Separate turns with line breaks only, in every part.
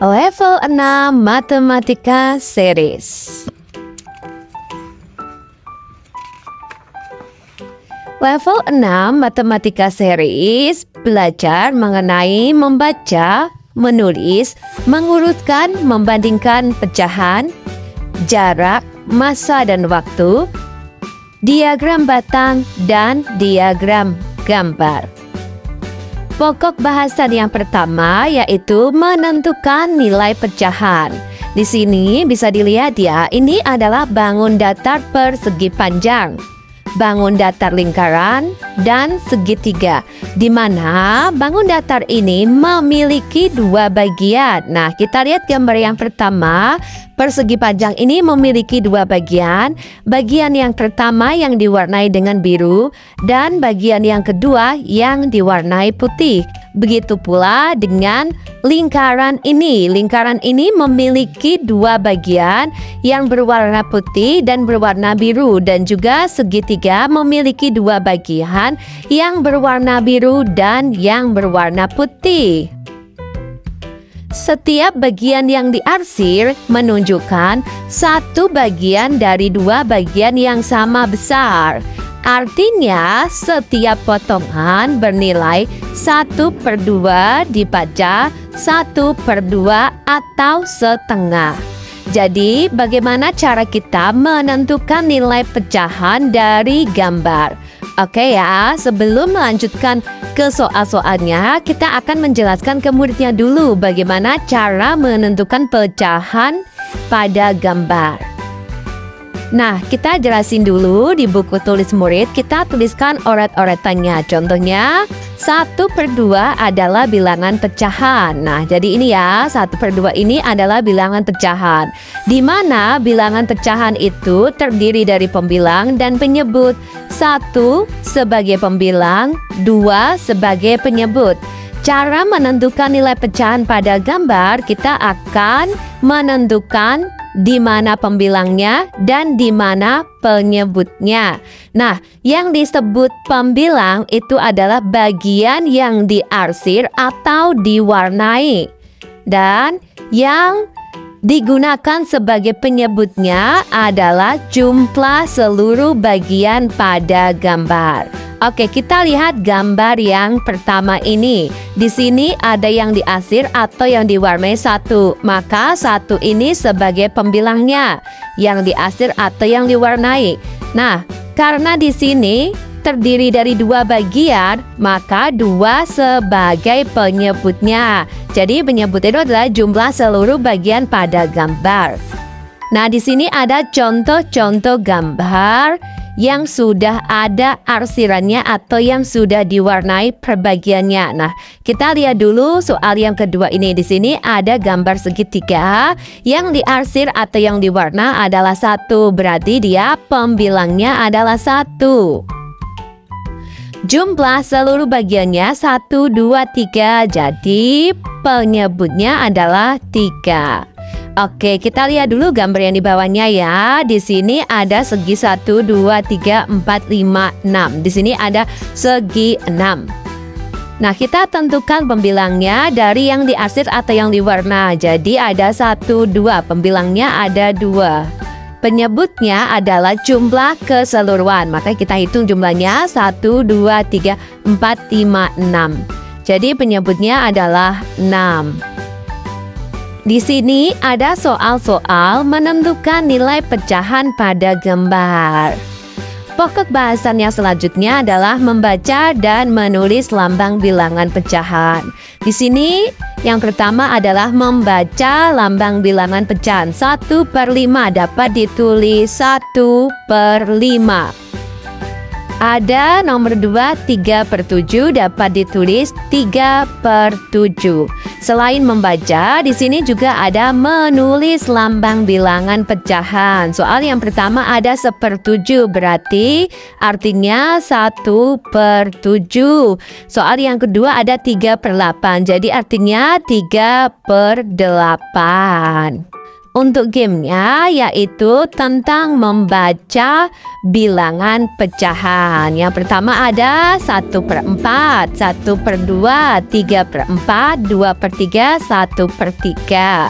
Level 6 Matematika Series. Level 6 Matematika Series belajar mengenai membaca, menulis, mengurutkan, membandingkan pecahan, jarak, masa dan waktu, diagram batang, dan diagram gambar. Pokok bahasan yang pertama yaitu menentukan nilai pecahan. Di sini bisa dilihat ya, ini adalah bangun datar persegi panjang, bangun datar lingkaran, dan segitiga, di mana bangun datar ini memiliki dua bagian. Nah, kita lihat gambar yang pertama. Persegi panjang ini memiliki dua bagian. Bagian yang pertama yang diwarnai dengan biru dan bagian yang kedua yang diwarnai putih. Begitu pula dengan lingkaran ini. Lingkaran ini memiliki dua bagian yang berwarna putih dan berwarna biru, dan juga segitiga memiliki dua bagian yang berwarna biru dan yang berwarna putih. Setiap bagian yang diarsir menunjukkan satu bagian dari dua bagian yang sama besar. Artinya setiap potongan bernilai 1/2 dibaca 1/2 atau setengah. Jadi bagaimana cara kita menentukan nilai pecahan dari gambar? Oke ya, sebelum melanjutkan ke soal-soalnya, kita akan menjelaskan ke muridnya dulu bagaimana cara menentukan pecahan pada gambar. Nah, kita jelasin dulu di buku tulis murid, kita tuliskan oret-oretannya. Contohnya, 1/2 adalah bilangan pecahan. Nah, jadi ini ya, 1/2 ini adalah bilangan pecahan, di mana bilangan pecahan itu terdiri dari pembilang dan penyebut. 1 sebagai pembilang, 2 sebagai penyebut. Cara menentukan nilai pecahan pada gambar, kita akan menentukan di mana pembilangnya dan di mana penyebutnya. Nah, yang disebut pembilang itu adalah bagian yang diarsir atau diwarnai. Dan yang digunakan sebagai penyebutnya adalah jumlah seluruh bagian pada gambar. Oke, kita lihat gambar yang pertama ini. Di sini ada yang diarsir atau yang diwarnai 1, maka 1 ini sebagai pembilangnya, yang diarsir atau yang diwarnai. Nah, karena di sini terdiri dari dua bagian, maka 2 sebagai penyebutnya. Jadi penyebut itu adalah jumlah seluruh bagian pada gambar. Nah, di sini ada contoh-contoh gambar yang sudah ada arsirannya atau yang sudah diwarnai perbagiannya. Nah, kita lihat dulu soal yang kedua ini. Di sini ada gambar segitiga yang diarsir atau yang diwarna adalah 1, berarti dia pembilangnya adalah 1. Jumlah seluruh bagiannya 1, 2, 3. Jadi penyebutnya adalah 3. Oke, kita lihat dulu gambar yang di bawahnya ya. Di sini ada segi 1, 2, 3, 4, 5, 6. Di sini ada segi 6. Nah, kita tentukan pembilangnya dari yang diarsir atau yang diwarna. Jadi ada 1, 2. Pembilangnya ada 2. Penyebutnya adalah jumlah keseluruhan. Maka kita hitung jumlahnya 1, 2, 3, 4, 5, 6. Jadi penyebutnya adalah 6. Di sini ada soal-soal menentukan nilai pecahan pada gambar. Pokok bahasan yang selanjutnya adalah membaca dan menulis lambang bilangan pecahan. Di sini yang pertama adalah membaca lambang bilangan pecahan. 1/5 dapat ditulis 1/5. Ada nomor 2, 3/7 dapat ditulis 3/7. Selain membaca, di sini juga ada menulis lambang bilangan pecahan. Soal yang pertama ada 1/7, berarti artinya 1/7. Soal yang kedua ada 3/8, jadi artinya 3/8. Untuk gamenya yaitu tentang membaca bilangan pecahan. Yang pertama ada 1/4, 1/2, 3/4, 2/3, 1/3.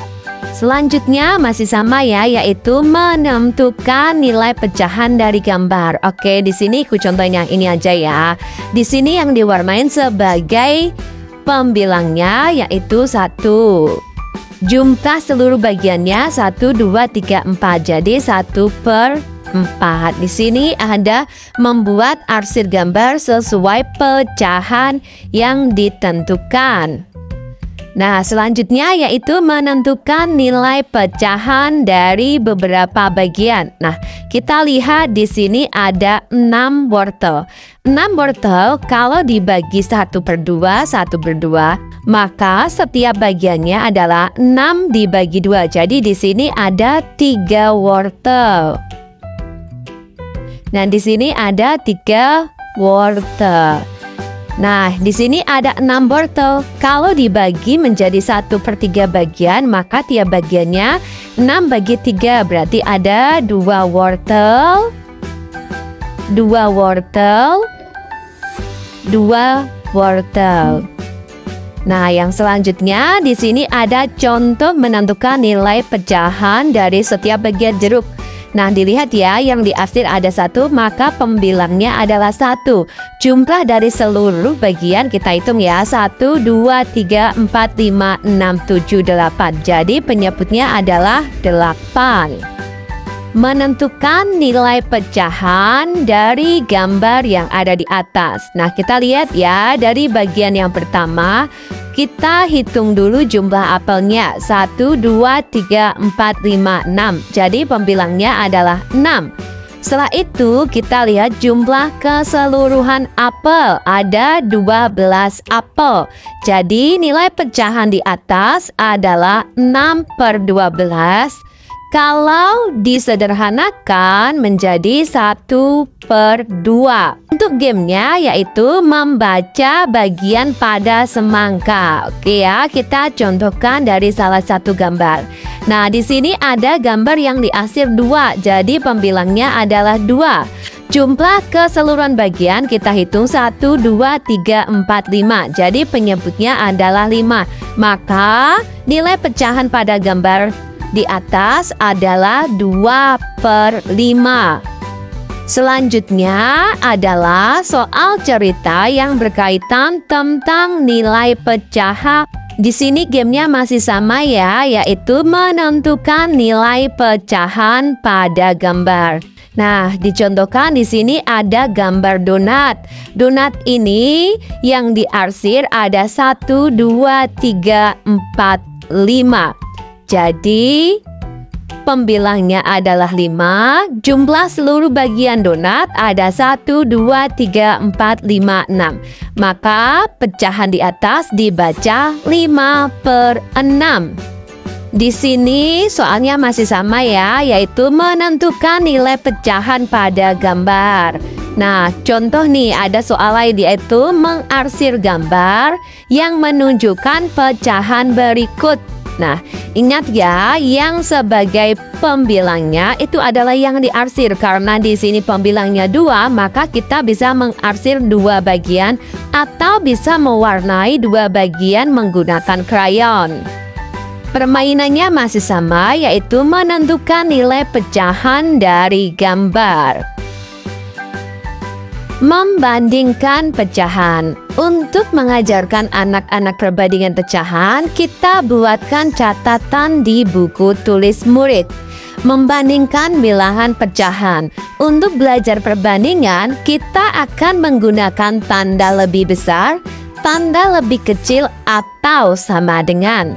Selanjutnya masih sama ya, yaitu menentukan nilai pecahan dari gambar. Oke, di sini aku contohin yang ini aja ya. Di sini yang diwarnain sebagai pembilangnya yaitu 1. Jumlah seluruh bagiannya 1, 2, 3, 4. Jadi 1/4. Di sini ada membuat arsir gambar sesuai pecahan yang ditentukan. Nah, selanjutnya yaitu menentukan nilai pecahan dari beberapa bagian. Nah, kita lihat di sini ada 6 wortel. 6 wortel kalau dibagi 1/2, 1/2, maka setiap bagiannya adalah 6 dibagi 2. Jadi di sini ada 3 wortel. Nah, di sini ada 3 wortel. Nah, di sini ada 6 wortel. Kalau dibagi menjadi 1/3 bagian, maka tiap bagiannya 6 bagi 3. Berarti ada 2 wortel, 2 wortel, 2 wortel. Nah, yang selanjutnya di sini ada contoh menentukan nilai pecahan dari setiap bagian jeruk. Nah, dilihat ya, yang diarsir ada 1, maka pembilangnya adalah 1. Jumlah dari seluruh bagian kita hitung ya, 1, 2, 3, 4, 5, 6, 7, 8. Jadi penyebutnya adalah 8. Menentukan nilai pecahan dari gambar yang ada di atas. Nah, kita lihat ya, dari bagian yang pertama kita hitung dulu jumlah apelnya. 1, 2, 3, 4, 5, 6. Jadi pembilangnya adalah 6. Setelah itu kita lihat jumlah keseluruhan apel. Ada 12 apel. Jadi nilai pecahan di atas adalah 6/12. Kalau disederhanakan menjadi 1/2. Untuk gamenya yaitu membaca bagian pada semangka. Oke ya, kita contohkan dari salah satu gambar. Nah, di sini ada gambar yang diarsir 2, jadi pembilangnya adalah 2. Jumlah keseluruhan bagian kita hitung 1, 2, 3, 4, 5. Jadi penyebutnya adalah 5. Maka nilai pecahan pada gambar di atas adalah 2/5. Selanjutnya adalah soal cerita yang berkaitan tentang nilai pecahan. Di sini gamenya masih sama ya, yaitu menentukan nilai pecahan pada gambar. Nah, dicontohkan di sini ada gambar donat. Donat ini yang diarsir ada 1, 2, 3, 4, 5. Jadi pembilangnya adalah 5. Jumlah seluruh bagian donat ada 1, 2, 3, 4, 5, 6. Maka pecahan di atas dibaca 5/6. Di sini soalnya masih sama ya, yaitu menentukan nilai pecahan pada gambar. Nah, contoh nih ada soal lain yaitu mengarsir gambar yang menunjukkan pecahan berikut. Nah, ingat ya, yang sebagai pembilangnya itu adalah yang diarsir. Karena di sini pembilangnya 2, maka kita bisa mengarsir 2 bagian atau bisa mewarnai 2 bagian menggunakan krayon. Permainannya masih sama, yaitu menentukan nilai pecahan dari gambar. Membandingkan pecahan. Untuk mengajarkan anak-anak perbandingan pecahan, kita buatkan catatan di buku tulis murid. Membandingkan bilangan pecahan. Untuk belajar perbandingan, kita akan menggunakan tanda lebih besar, tanda lebih kecil, atau sama dengan.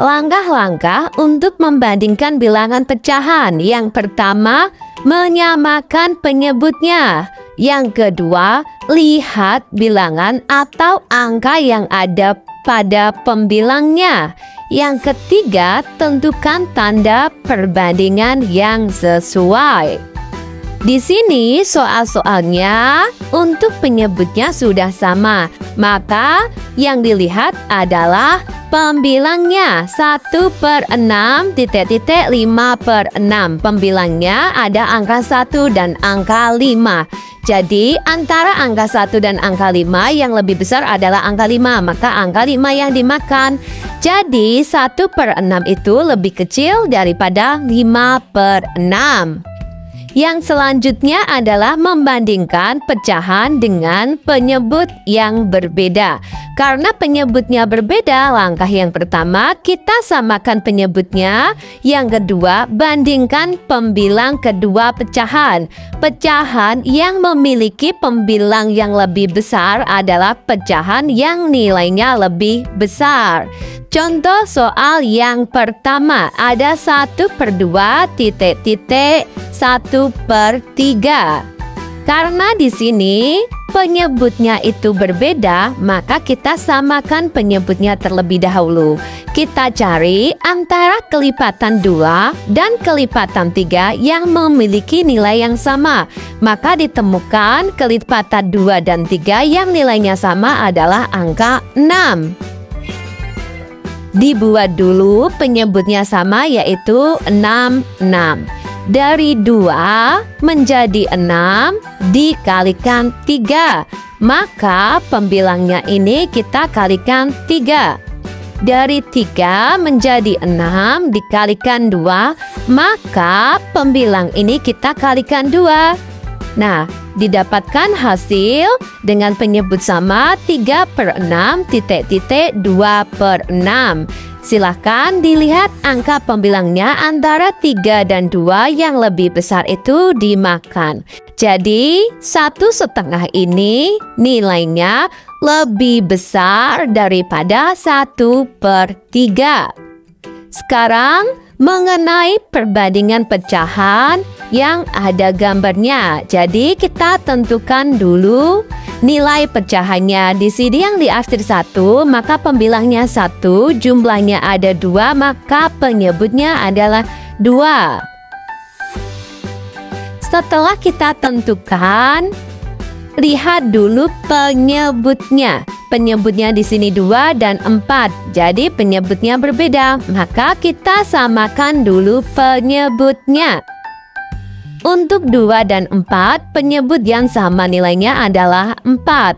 Langkah-langkah untuk membandingkan bilangan pecahan. Yang pertama, menyamakan penyebutnya. Yang kedua, lihat bilangan atau angka yang ada pada pembilangnya. Yang ketiga, tentukan tanda perbandingan yang sesuai. Di sini soal-soalnya untuk penyebutnya sudah sama. Maka yang dilihat adalah Pembilangnya 1/6 Pembilangnya ada angka 1 dan angka 5. Jadi antara angka 1 dan angka 5 yang lebih besar adalah angka 5. Maka angka 5 yang dimakan. Jadi 1/6 itu lebih kecil daripada 5/6. Yang selanjutnya adalah membandingkan pecahan dengan penyebut yang berbeda. Karena penyebutnya berbeda, langkah yang pertama kita samakan penyebutnya. Yang kedua, bandingkan pembilang kedua pecahan. Pecahan yang memiliki pembilang yang lebih besar adalah pecahan yang nilainya lebih besar. Contoh soal yang pertama, ada 1/2 1/3. Karena di sini penyebutnya itu berbeda, maka kita samakan penyebutnya terlebih dahulu. Kita cari antara kelipatan 2 dan kelipatan 3 yang memiliki nilai yang sama. Maka ditemukan kelipatan 2 dan 3 yang nilainya sama adalah angka 6. Dibuat dulu penyebutnya sama, yaitu 6. Dari 2 menjadi 6 dikalikan 3. Maka pembilangnya ini kita kalikan 3. Dari 3 menjadi 6 dikalikan 2. Maka pembilang ini kita kalikan 2. Nah, didapatkan hasil dengan penyebut sama 3/6 Silahkan dilihat angka pembilangnya antara 3 dan 2 yang lebih besar itu dimakan. Jadi 1/2 ini nilainya lebih besar daripada 1/3. Sekarang mengenai perbandingan pecahan yang ada gambarnya. Jadi kita tentukan dulu nilai pecahannya. Di sini yang diakhir 1, maka pembilangnya 1, jumlahnya ada 2, maka penyebutnya adalah 2. Setelah kita tentukan, lihat dulu penyebutnya. Penyebutnya di sini 2 dan 4. Jadi penyebutnya berbeda. Maka kita samakan dulu penyebutnya. Untuk 2 dan 4, penyebut yang sama nilainya adalah 4.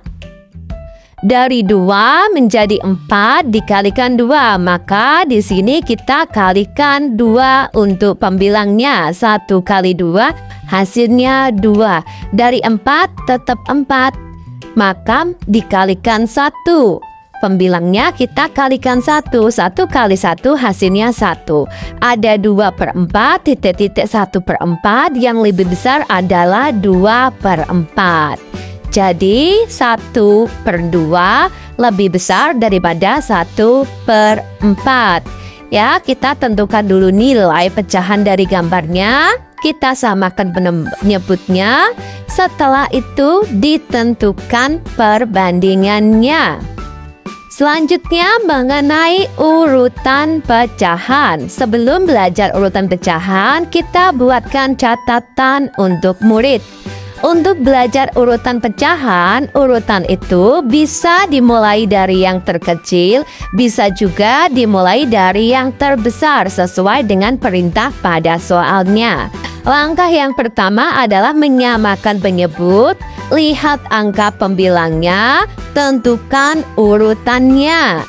Dari 2 menjadi 4 dikalikan 2. Maka di sini kita kalikan 2 untuk pembilangnya. 1 kali 2 hasilnya 2. Dari 4 tetap 4. Maka dikalikan 1. Pembilangnya kita kalikan 1. 1 kali 1 hasilnya 1. Ada 2/4, titik-titik 1/4. Yang lebih besar adalah 2/4. Jadi 1/2 lebih besar daripada 1/4. Ya, kita tentukan dulu nilai pecahan dari gambarnya. Kita samakan penyebutnya. Setelah itu ditentukan perbandingannya. Selanjutnya mengenai urutan pecahan. Sebelum belajar urutan pecahan, kita buatkan catatan untuk murid. Untuk belajar urutan pecahan, urutan itu bisa dimulai dari yang terkecil, bisa juga dimulai dari yang terbesar sesuai dengan perintah pada soalnya. Langkah yang pertama adalah menyamakan penyebut, lihat angka pembilangnya, tentukan urutannya.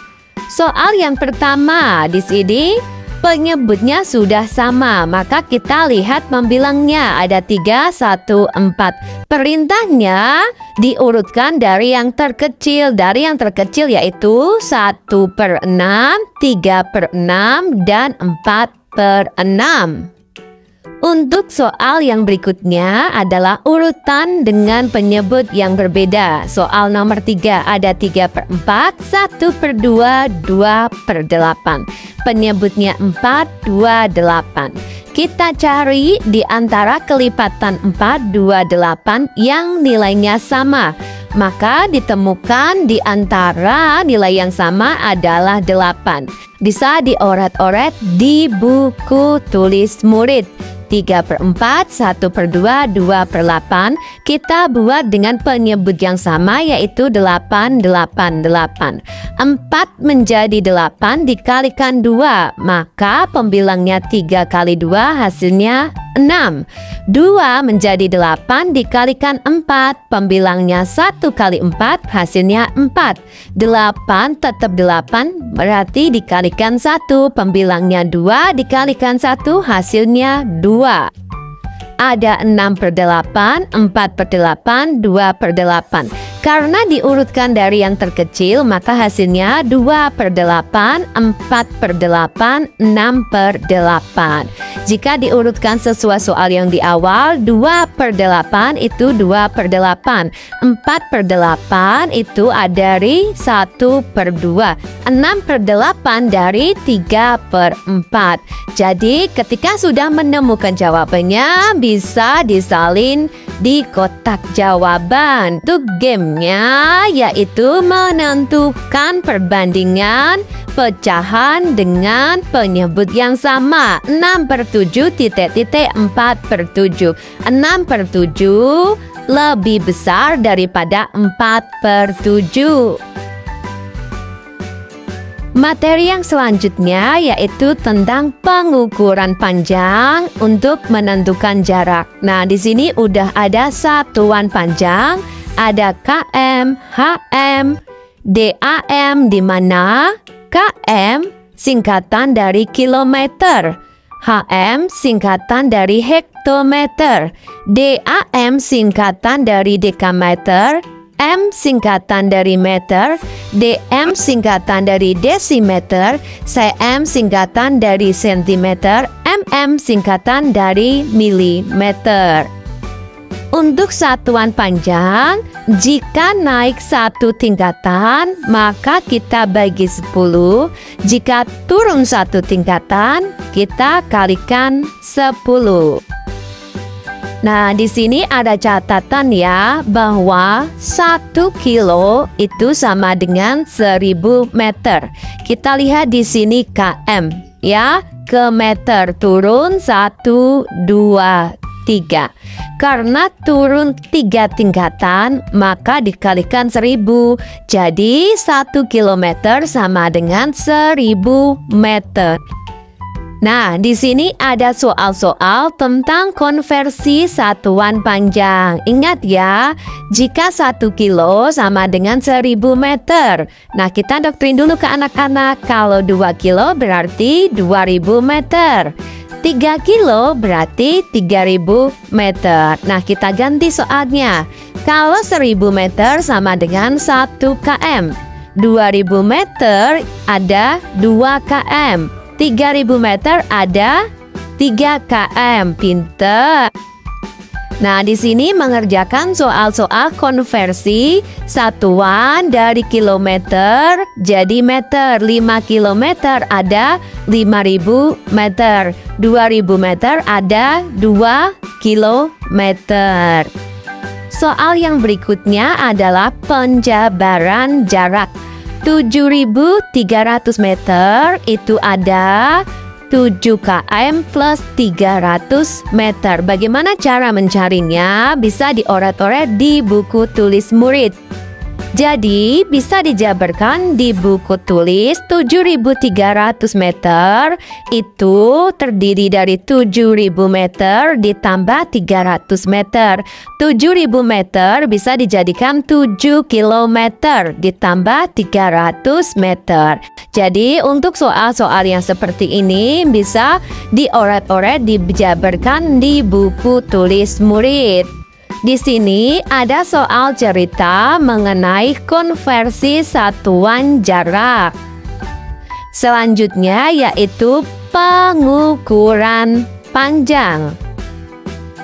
Soal yang pertama di sini penyebutnya sudah sama, maka kita lihat pembilangnya ada 3, 1, 4. Perintahnya diurutkan dari yang terkecil. Dari yang terkecil yaitu 1/6, 3/6, dan 4/6. Untuk soal yang berikutnya adalah urutan dengan penyebut yang berbeda. Soal nomor 3 ada 3/4, 1/2, 2/8. Penyebutnya 4, 2, 8. Kita cari di antara kelipatan 4, 2, 8 yang nilainya sama. Maka ditemukan di antara nilai yang sama adalah 8. Bisa dioret-oret di buku tulis murid. 3/4, 1/2, 2/8. Kita buat dengan penyebut yang sama, yaitu 8, 8, 8. 4 menjadi 8 dikalikan 2, maka pembilangnya 3 kali 2 hasilnya 6. 2 menjadi 8 dikalikan 4, pembilangnya 1 kali 4 hasilnya 4. 8 tetap 8, berarti dikalikan 1, pembilangnya 2 dikalikan 1 hasilnya 2. Ada 6/8, 4/8, 2/8. Karena diurutkan dari yang terkecil, maka hasilnya 2/8, 4/8, 6/8. Jika diurutkan sesuai soal yang di awal, 2/8 itu 2/8, 4/8 itu dari 1/2, 6/8 dari 3/4. Jadi ketika sudah menemukan jawabannya, bisa disalin di kotak jawaban. Untuk gamenya yaitu menentukan perbandingan pecahan dengan penyebut yang sama. 6/7 titik-titik 4/7. 6/7 lebih besar daripada 4/7. Materi yang selanjutnya yaitu tentang pengukuran panjang untuk menentukan jarak. Nah, di sini udah ada satuan panjang, ada km, hm, dam, di mana km singkatan dari kilometer, hm singkatan dari hektometer, dam singkatan dari dekameter, m singkatan dari meter, dm singkatan dari desimeter, cm singkatan dari sentimeter, mm singkatan dari milimeter. Untuk satuan panjang, jika naik 1 tingkatan, maka kita bagi 10. Jika turun 1 tingkatan, kita kalikan 10. Nah, di sini ada catatan ya, bahwa 1 kilo itu sama dengan 1000 meter. Kita lihat di sini km ya, ke meter turun 1, 2, 3. Karena turun 3 tingkatan, maka dikalikan 1000. Jadi 1 kilometer sama dengan 1000 meter. Nah, di sini ada soal-soal tentang konversi satuan panjang. Ingat ya, jika 1 kilo sama dengan 1000 meter. Nah, kita doktrin dulu ke anak-anak. Kalau 2 kilo berarti 2000 meter. 3 kilo berarti 3000 meter. Nah, kita ganti soalnya. Kalau 1000 meter sama dengan 1 km. 2000 meter ada 2 km. 3000 meter ada 3 km. Pinter. Nah, di sini mengerjakan soal-soal konversi satuan dari kilometer jadi meter. 5 kilometer ada 5000 meter. 2000 meter ada 2 kilometer. Soal yang berikutnya adalah penjabaran jarak. 7.300 meter itu ada 7 km plus 300 meter. Bagaimana cara mencarinya? Bisa dioret-oret di buku tulis murid. Jadi bisa dijabarkan di buku tulis 7.300 meter itu terdiri dari 7.000 meter ditambah 300 meter. 7.000 meter bisa dijadikan 7 kilometer ditambah 300 meter. Jadi untuk soal-soal yang seperti ini bisa dioret-oret, dijabarkan di buku tulis murid. Di sini ada soal cerita mengenai konversi satuan jarak. Selanjutnya yaitu pengukuran panjang.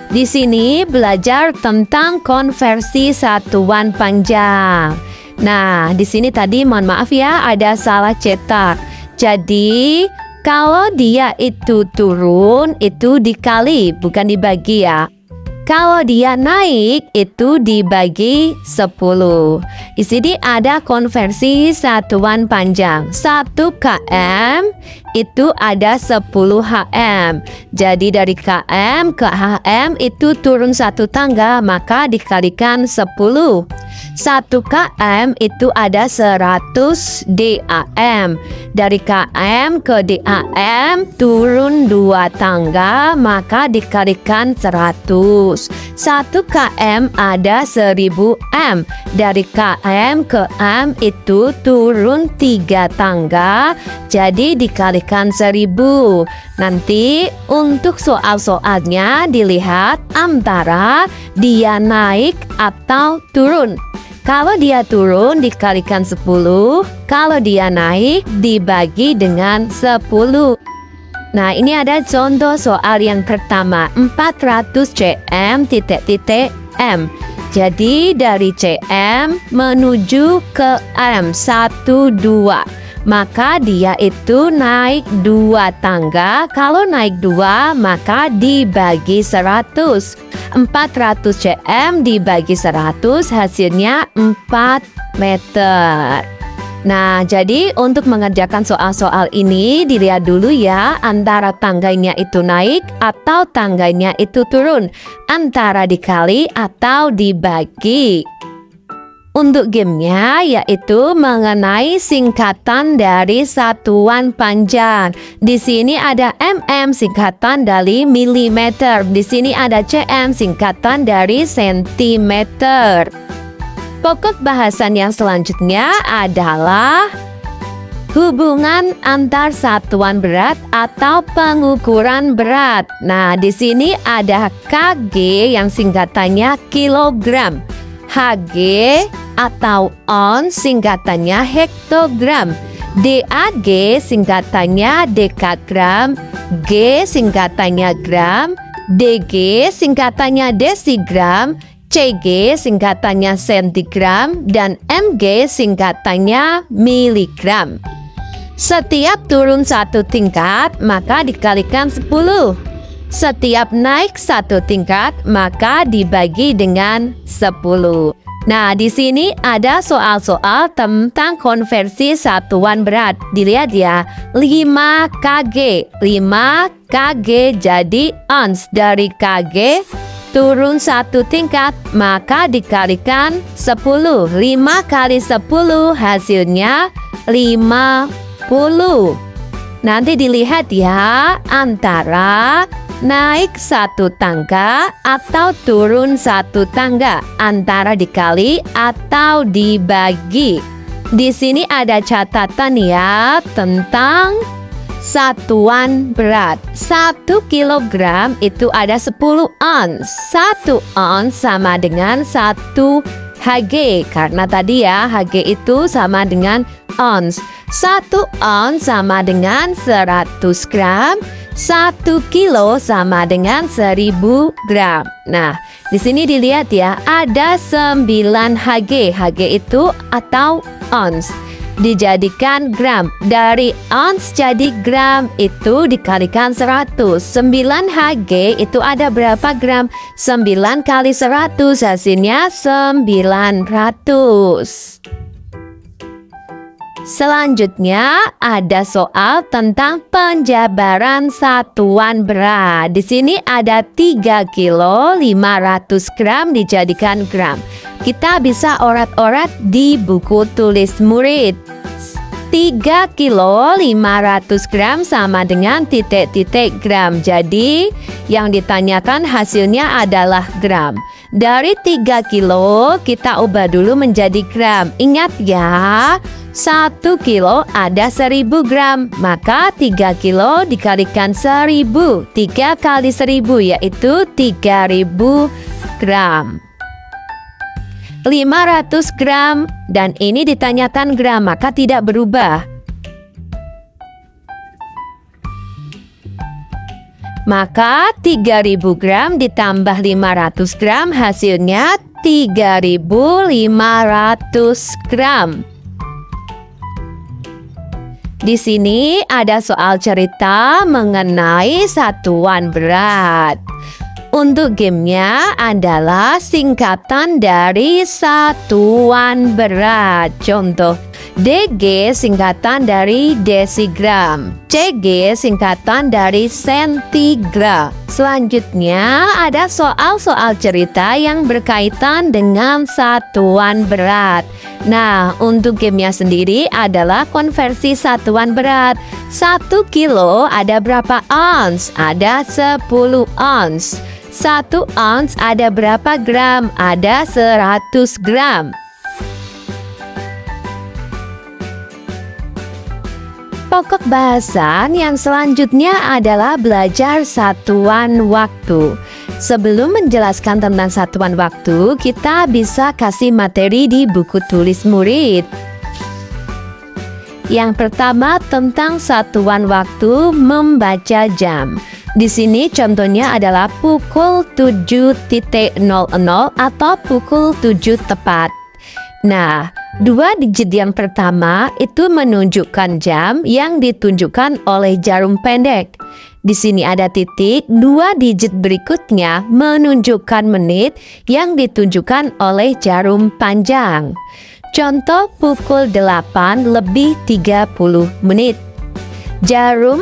Di sini belajar tentang konversi satuan panjang. Nah, di sini tadi mohon maaf ya, ada salah cetak. Jadi kalau dia itu turun, itu dikali bukan dibagi ya. Kalau dia naik itu dibagi 10. Di sini ada konversi satuan panjang. 1 km itu ada 10 HM. Jadi dari km ke HM itu turun 1 tangga, maka dikalikan 10. 1 km itu ada 100 DAM. Dari km ke DAM turun 2 tangga, maka dikalikan 100. 1 km ada 1000 M. Dari km ke M itu turun 3 tangga, jadi dikalikan 1000. Nanti untuk soal-soalnya dilihat antara dia naik atau turun. Kalau dia turun dikalikan 10, kalau dia naik dibagi dengan 10. Nah, ini ada contoh soal yang pertama, 400 cm M. Jadi dari cm menuju ke M 12, maka dia itu naik 2 tangga. Kalau naik 2 maka dibagi 100. 400 cm dibagi 100 hasilnya 4 meter. Nah, jadi untuk mengerjakan soal-soal ini dilihat dulu ya, antara tangganya itu naik atau tangganya itu turun, antara dikali atau dibagi. Untuk gamenya yaitu mengenai singkatan dari satuan panjang. Di sini ada mm singkatan dari milimeter. Di sini ada cm singkatan dari sentimeter. Pokok bahasan yang selanjutnya adalah hubungan antar satuan berat atau pengukuran berat. Nah, di sini ada kg yang singkatannya kilogram, hg atau ons singkatannya hektogram, dag singkatannya dekagram, g singkatannya gram, dg singkatannya desigram, CG singkatannya sentigram, dan MG singkatannya miligram. Setiap turun 1 tingkat maka dikalikan 10. Setiap naik 1 tingkat maka dibagi dengan 10. Nah, di sini ada soal-soal tentang konversi satuan berat. Dilihat ya, 5 kg. 5 kg jadi ons. Dari kg turun 1 tingkat maka dikalikan 10. 5 kali 10 hasilnya 50. Nanti dilihat ya, antara naik 1 tangga atau turun 1 tangga, antara dikali atau dibagi. Di sini ada catatan ya tentang satuan berat. 1 kilogram itu ada 10 ons. 1 ons sama dengan 1 Hg. Karena tadi ya Hg itu sama dengan ons. 1 ons sama dengan 100 gram. 1 kilo sama dengan 1000 gram. Nah, di sini dilihat ya, ada 9 Hg. Hg itu atau ons dijadikan gram. Dari ons jadi gram itu dikalikan 100. 9 Hg itu ada berapa gram? 9 kali 100 hasilnya 900. Selanjutnya ada soal tentang penjabaran satuan berat. Di sini ada 3 kilo 500 gram dijadikan gram. Kita bisa orat-orat di buku tulis murid. 3 kilo 500 gram sama dengan titik-titik gram. Jadi yang ditanyakan hasilnya adalah gram. Dari 3 kilo kita ubah dulu menjadi gram. Ingat ya, 1 kilo ada 1000 gram. Maka 3 kilo dikalikan 1000. 3 kali 1000 yaitu 3000 gram. 500 gram, dan ini ditanyakan gram maka tidak berubah. Maka 3000 gram ditambah 500 gram hasilnya 3500 gram. Di sini ada soal cerita mengenai satuan berat. Untuk gamenya adalah singkatan dari satuan berat. Contoh, DG singkatan dari desigram, CG singkatan dari sentigram. Selanjutnya ada soal-soal cerita yang berkaitan dengan satuan berat. Nah, untuk gamenya sendiri adalah konversi satuan berat. 1 kilo ada berapa ounce? Ada 10 ounce. 1 ounce ada berapa gram? Ada 100 gram. Pokok bahasan yang selanjutnya adalah belajar satuan waktu. Sebelum menjelaskan tentang satuan waktu, kita bisa kasih materi di buku tulis murid. Yang pertama tentang satuan waktu membaca jam. Di sini contohnya adalah pukul 7.00 atau pukul 7 tepat. Nah, 2 digit yang pertama itu menunjukkan jam yang ditunjukkan oleh jarum pendek. Di sini ada titik. 2 digit berikutnya menunjukkan menit yang ditunjukkan oleh jarum panjang. Contoh pukul 8 lebih 30 menit. Jarum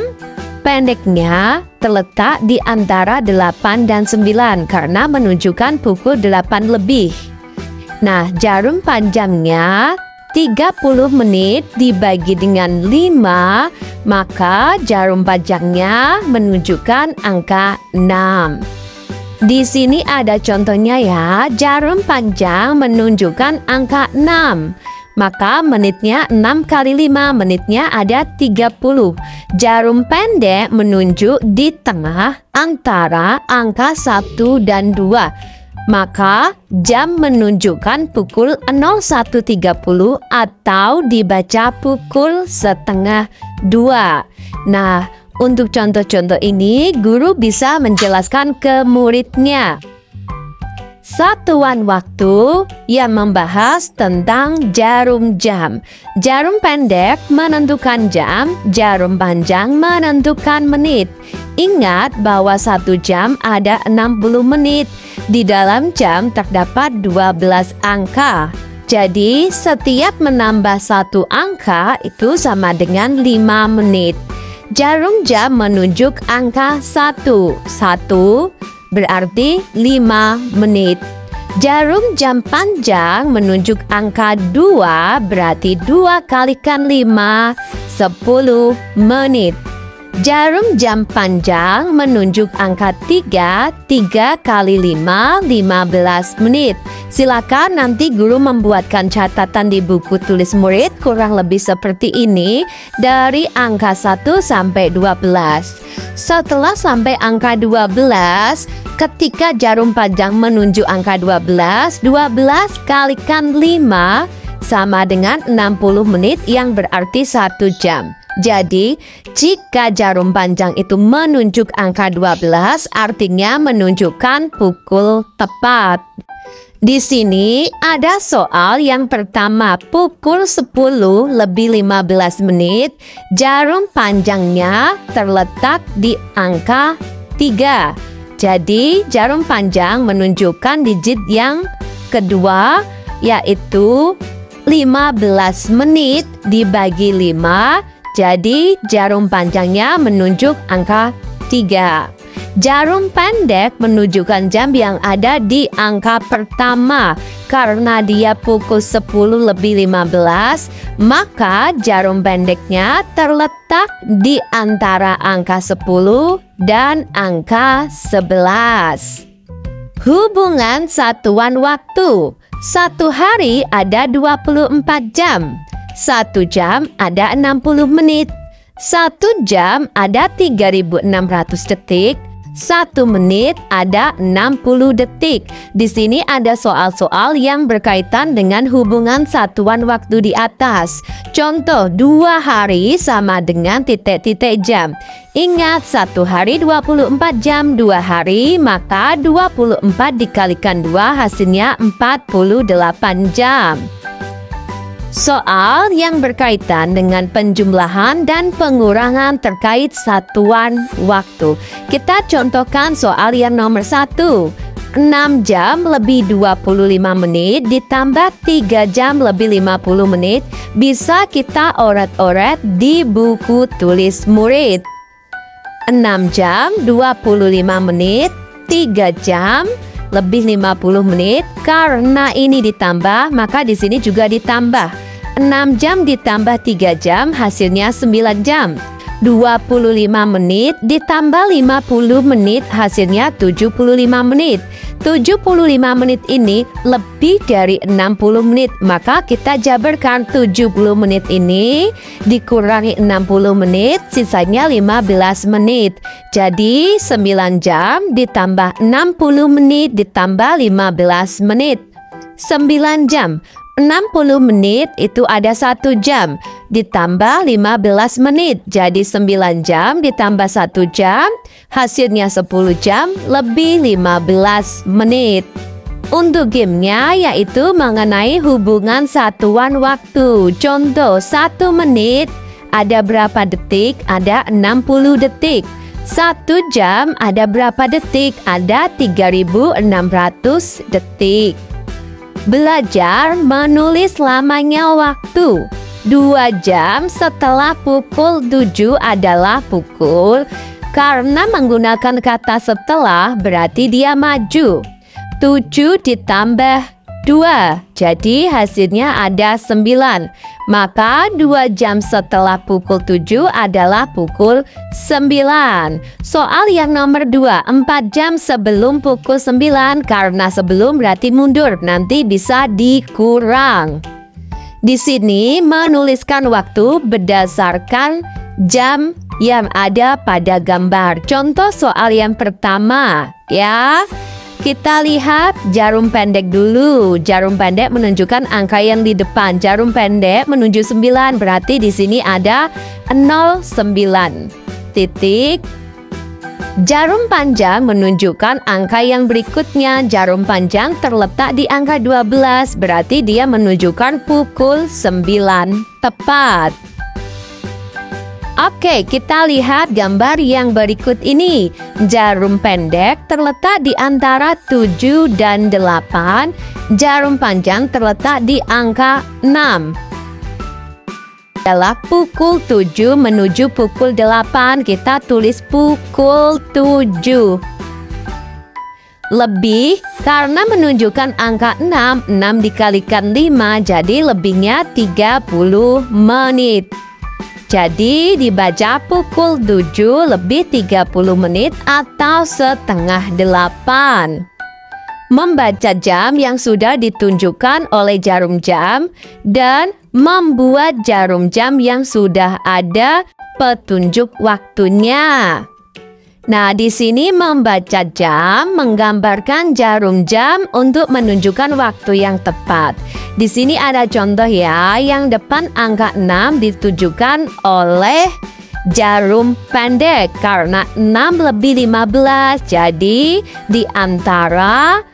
pendeknya terletak di antara 8 dan 9 karena menunjukkan pukul 8 lebih. Nah, jarum panjangnya 30 menit dibagi dengan 5, maka jarum panjangnya menunjukkan angka 6. Di sini ada contohnya ya, jarum panjang menunjukkan angka 6. Maka menitnya 6 kali 5, menitnya ada 30. Jarum pendek menunjuk di tengah antara angka 1 dan 2. Maka jam menunjukkan pukul 01.30 atau dibaca pukul setengah 2. Nah, untuk contoh-contoh ini guru bisa menjelaskan ke muridnya. Satuan waktu yang membahas tentang jarum jam. Jarum pendek menentukan jam, jarum panjang menentukan menit. Ingat bahwa 1 jam ada 60 menit. Di dalam jam terdapat 12 angka. Jadi setiap menambah 1 angka itu sama dengan 5 menit. Jarum jam menunjuk angka 1. 1 berarti 5 menit. Jarum jam panjang menunjuk angka 2 berarti 2 kalikan 5, 10 menit. Jarum jam panjang menunjuk angka 3, 3 kali 5, 15 menit. Silakan nanti guru membuatkan catatan di buku tulis murid kurang lebih seperti ini dari angka 1 sampai 12. Setelah sampai angka 12, ketika jarum panjang menunjuk angka 12, 12 kalikan 5 sama dengan 60 menit yang berarti 1 jam. Jadi, jika jarum panjang itu menunjuk angka 12, artinya menunjukkan pukul tepat. Di sini ada soal yang pertama, pukul 10 lebih 15 menit, jarum panjangnya terletak di angka 3. Jadi, jarum panjang menunjukkan digit yang kedua, yaitu 15 menit dibagi 5. Jadi jarum panjangnya menunjuk angka 3. Jarum pendek menunjukkan jam yang ada di angka pertama. Karena dia pukul 10 lebih 15, maka jarum pendeknya terletak di antara angka 10 dan angka 11. Hubungan satuan waktu. 1 hari ada 24 jam. 1 jam ada 60 menit. 1 jam ada 3.600 detik. 1 menit ada 60 detik. Di sini ada soal-soal yang berkaitan dengan hubungan satuan waktu di atas. Contoh, 2 hari sama dengan titik-titik jam. Ingat, 1 hari 24 jam, 2 hari, maka 24 dikalikan 2 hasilnya 48 jam. Soal yang berkaitan dengan penjumlahan dan pengurangan terkait satuan waktu. Kita contohkan soal yang nomor 1. 6 jam lebih 25 menit ditambah 3 jam lebih 50 menit bisa kita oret-oret di buku tulis murid. 6 jam 25 menit, 3 jam lebih 50 menit. Karena ini ditambah, maka di sini juga ditambah. 6 jam ditambah 3 jam hasilnya 9 jam. 25 menit ditambah 50 menit hasilnya 75 menit. 75 menit ini lebih dari 60 menit, maka kita jabarkan 70 menit ini dikurangi 60 menit, sisanya 15 menit. Jadi 9 jam ditambah 60 menit ditambah 15 menit. 9 jam 60 menit itu ada 1 jam ditambah 15 menit. Jadi 9 jam ditambah 1 jam hasilnya 10 jam lebih 15 menit. Untuk gamenya yaitu mengenai hubungan satuan waktu. Contoh 1 menit ada berapa detik? Ada 60 detik. 1 jam ada berapa detik? Ada 3600 detik. Belajar menulis lamanya waktu. 2 jam setelah pukul 7 adalah pukul. Karena menggunakan kata setelah berarti dia maju. 7 ditambah 2, jadi hasilnya ada 9. Maka 2 jam setelah pukul 7 adalah pukul 9. Soal yang nomor 2, 4 jam sebelum pukul 9. Karena sebelum berarti mundur, nanti bisa dikurang. Di sini menuliskan waktu berdasarkan jam yang ada pada gambar. Contoh soal yang pertama ya. Kita lihat jarum pendek dulu. Jarum pendek menunjukkan angka yang di depan. Jarum pendek menuju 9, berarti di sini ada 09 titik. Jarum panjang menunjukkan angka yang berikutnya. Jarum panjang terletak di angka 12, berarti dia menunjukkan pukul 9 tepat. Oke, kita lihat gambar yang berikut ini. Jarum pendek terletak di antara 7 dan 8. Jarum panjang terletak di angka 6. Adalah pukul 7 menuju pukul 8. Kita tulis pukul 7. Lebih karena menunjukkan angka 6. 6 dikalikan 5, jadi lebihnya 30 menit. Jadi dibaca pukul 7 lebih 30 menit atau setengah 8. Membaca jam yang sudah ditunjukkan oleh jarum jam dan membuat jarum jam yang sudah ada petunjuk waktunya. Nah, di sini membaca jam menggambarkan jarum jam untuk menunjukkan waktu yang tepat. Di sini ada contoh ya, yang depan angka 6 ditujukan oleh jarum pendek karena 6 lebih 15. Jadi di antara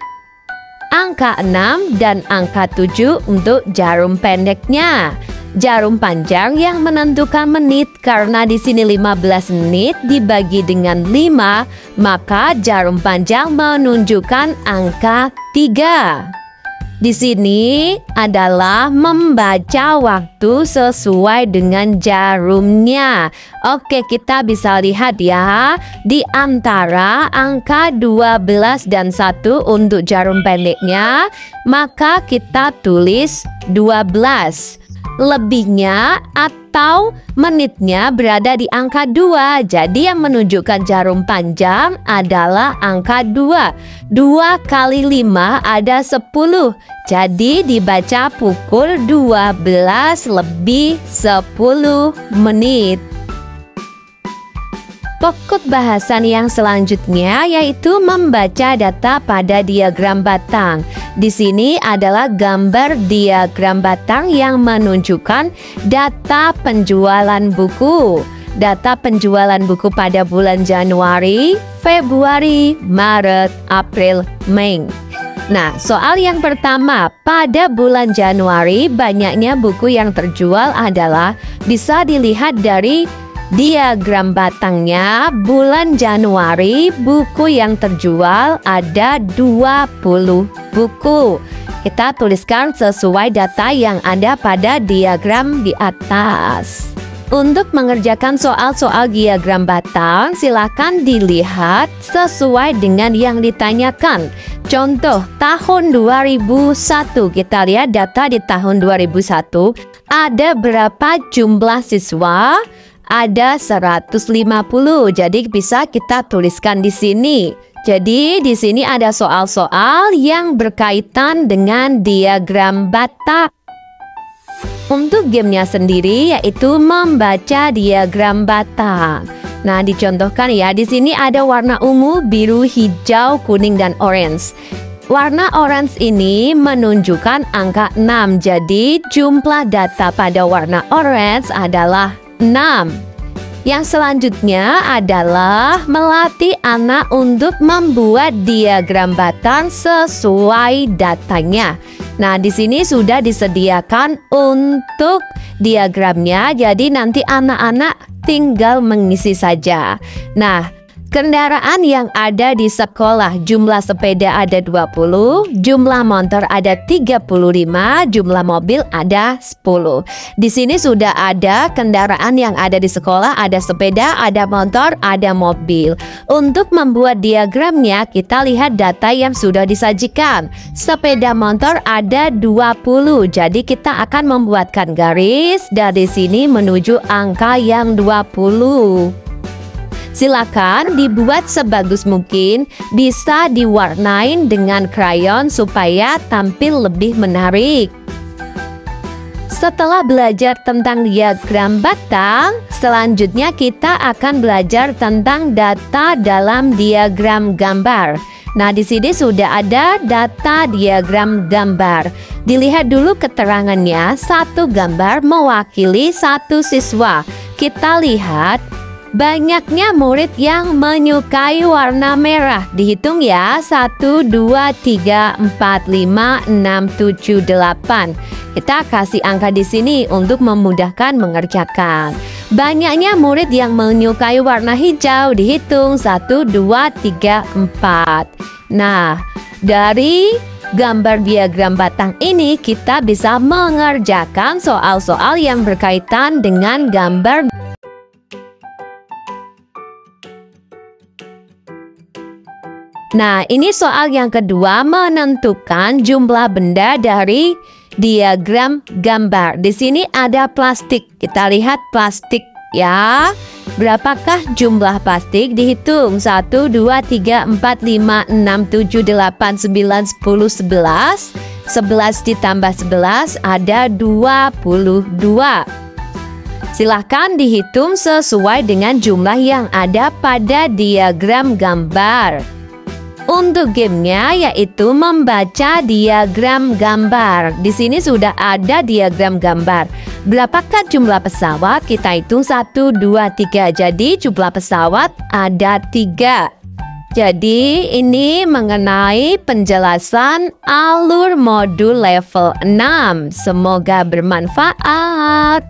angka 6 dan angka 7 untuk jarum pendeknya. Jarum panjang yang menentukan menit karena di sini 15 menit dibagi dengan 5, maka jarum panjang menunjukkan angka 3. Di sini adalah membaca waktu sesuai dengan jarumnya. Oke, kita bisa lihat ya. Di antara angka 12 dan 1 untuk jarum pendeknya, maka kita tulis 12. Lebihnya atau menitnya berada di angka 2. Jadi yang menunjukkan jarum panjang adalah angka 2. 2 kali 5 ada 10. Jadi dibaca pukul 12 lebih 10 menit. Pokok bahasan yang selanjutnya yaitu membaca data pada diagram batang. Di sini adalah gambar diagram batang yang menunjukkan data penjualan buku. Data penjualan buku pada bulan Januari, Februari, Maret, April, Mei. Nah, soal yang pertama, pada bulan Januari banyaknya buku yang terjual adalah bisa dilihat dari diagram batangnya. Bulan Januari buku yang terjual ada 20 buku. Kita tuliskan sesuai data yang ada pada diagram di atas. Untuk mengerjakan soal-soal diagram batang, silakan dilihat sesuai dengan yang ditanyakan. Contoh, tahun 2001, kita lihat data di tahun 2001, ada berapa jumlah siswa? Ada 150, jadi bisa kita tuliskan di sini. Jadi di sini ada soal-soal yang berkaitan dengan diagram batang. Untuk gamenya sendiri yaitu membaca diagram batang. Nah, dicontohkan ya, di sini ada warna ungu, biru, hijau, kuning, dan orange. Warna orange ini menunjukkan angka 6. Jadi jumlah data pada warna orange adalah 6. Yang selanjutnya adalah melatih anak untuk membuat diagram batang sesuai datanya. Nah, di sini sudah disediakan untuk diagramnya, jadi nanti anak-anak tinggal mengisi saja. Nah, kendaraan yang ada di sekolah, jumlah sepeda ada 20, jumlah motor ada 35, jumlah mobil ada 10. Di sini sudah ada kendaraan yang ada di sekolah, ada sepeda, ada motor, ada mobil. Untuk membuat diagramnya, kita lihat data yang sudah disajikan. Sepeda motor ada 20, jadi kita akan membuatkan garis dari sini menuju angka yang 20. Silakan dibuat sebagus mungkin, bisa diwarnain dengan krayon supaya tampil lebih menarik. Setelah belajar tentang diagram batang, selanjutnya kita akan belajar tentang data dalam diagram gambar. Nah, di sini sudah ada data diagram gambar. Dilihat dulu keterangannya, satu gambar mewakili satu siswa. Kita lihat banyaknya murid yang menyukai warna merah. Dihitung ya, 1, 2, 3, 4, 5, 6, 7, 8. Kita kasih angka di sini untuk memudahkan mengerjakan. Banyaknya murid yang menyukai warna hijau. Dihitung 1, 2, 3, 4. Nah, dari gambar diagram batang ini kita bisa mengerjakan soal-soal yang berkaitan dengan gambar. Nah, ini soal yang kedua, menentukan jumlah benda dari diagram gambar. Di sini ada plastik. Kita lihat plastik ya. Berapakah jumlah plastik? Dihitung 1, 2, 3, 4, 5, 6, 7, 8, 9, 10, 11. 11 ditambah 11 ada 22. Silahkan dihitung sesuai dengan jumlah yang ada pada diagram gambar. Untuk gamenya yaitu membaca diagram gambar. Di sini sudah ada diagram gambar. Berapakah jumlah pesawat? Kita hitung 1, 2, 3. Jadi jumlah pesawat ada 3. Jadi ini mengenai penjelasan alur modul level 6. Semoga bermanfaat.